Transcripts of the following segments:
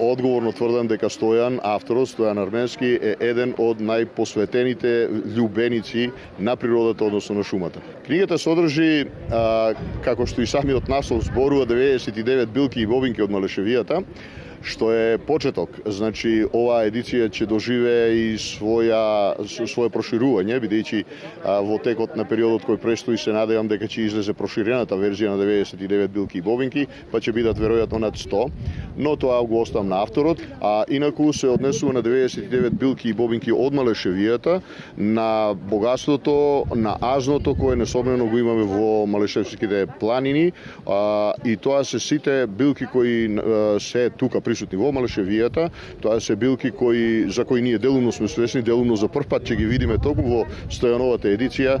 Одговорно тврдам дека авторот Стојан Арменски е еден од најпосветените љубеници на природата, односно на шумата. Книгата содржи, како што и самиот наслов зборува, 99 билки и бобинки од малешевијата, што е почеток. Значи, оваа едиција ќе доживее и свое проширување, бидејќи во текот на периодот кој престои се надевам дека ќе излезе проширената верзија на 99 билки и бобинки, па ќе бидат веројатно над 100, но тоа го оставам на авторот, а инаку се однесува на 99 билки и бобинки од малешевијата, на богатството, на азното кое несомнено го имаме во малешевските планини, и тоа се сите билки кои се тука присутни во малешевијата. Тоа се билки за кои ние делумно сме свесни, делумно за прв пат ќе ги видиме токму во Стојановата едиција.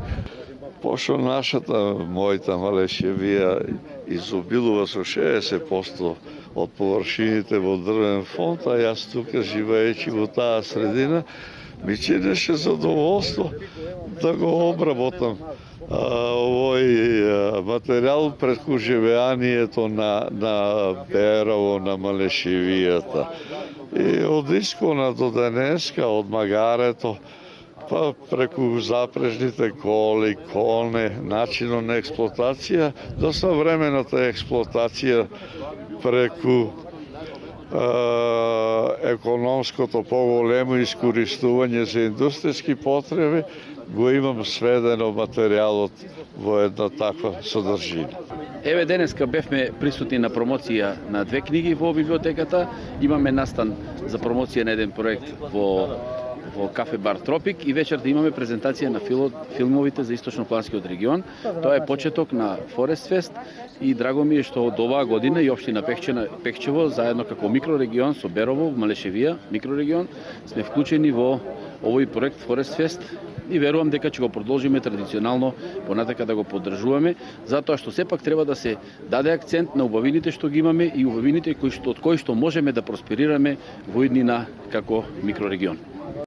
Пошто мојата малешевија изобилува со 60% од површините во дрвен фонд, а јас тука живеејќи во таа средина, ми чинеше задоволство да го обработам овој материјал преку живеанието на Берово, на малешевијата. И од искона до денеска, од магарето, па преку запрежните коли, коне, начинот на експлоатација, до современата експлоатација преку економското поголемо искористување за индустријски потреби, го имам сведено материјалот во една таква содржина. Еве денеска бевме присутни на промоција на 2 книги во библиотеката. Имаме настан за промоција на еден проект во Кафе Бар Тропик и вечерта имаме презентација на филмовите за Источнопланскиот регион. Тоа е почеток на Форест Фест и драго ми е што од оваа година и општина Пехчево заедно како микрорегион со Берово, Малешевија, микрорегион, сме вклучени во овој проект Форест Фест и верувам дека ќе го продолжиме традиционално понатака да го поддржуваме, затоа што сепак треба да се даде акцент на убавините што ги имаме и убавините од кои што можеме да просперираме во иднина како микрорегион.